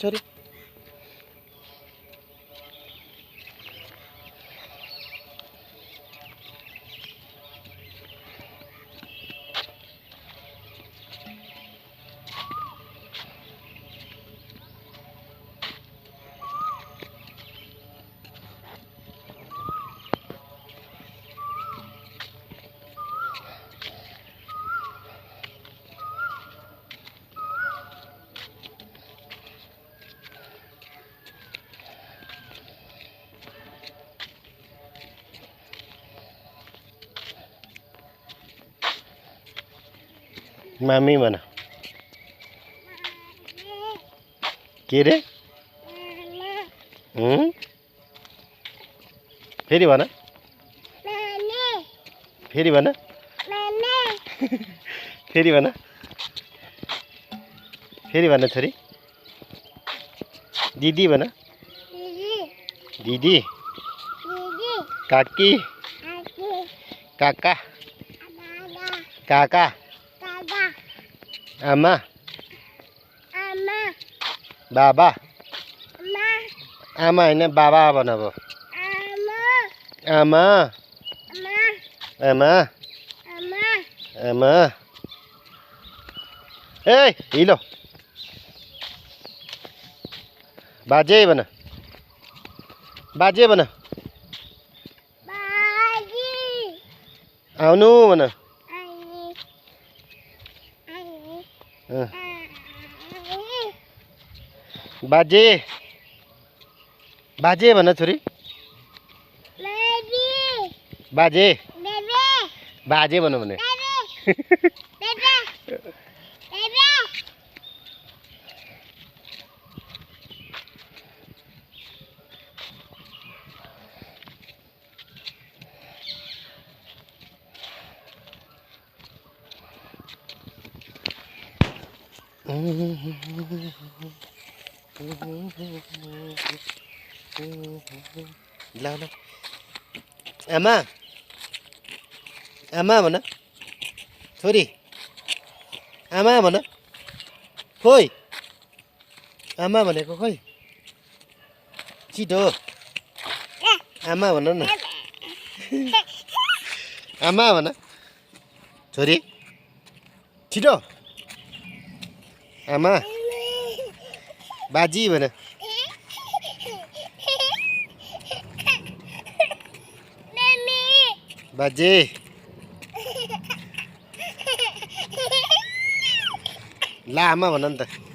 छोरी। मामी भन। के रे? फेरि भन। फेरि भन। फेरि भन। फेरि भन छोरी। दिदी भन। दिदी। काकी। काका। काका। आमा। बाबा। आमा हैन बाबा भन अब। आमा। आमा। आमा। ए हिलो। बाजे भन। बाजे भन। आउनु भन। बाजे। बाजे भन छोरी। बाजे। बाजे भन भने। ल ल। आमा। आमा भन। छोरी। आमा भन। खोइ। आमा भनेको खोइ। छिटो। आमा भन न। आमा भन। छोरी। छिटो। आमा। बाजी भन। बाजे। ला आमा भन नि त।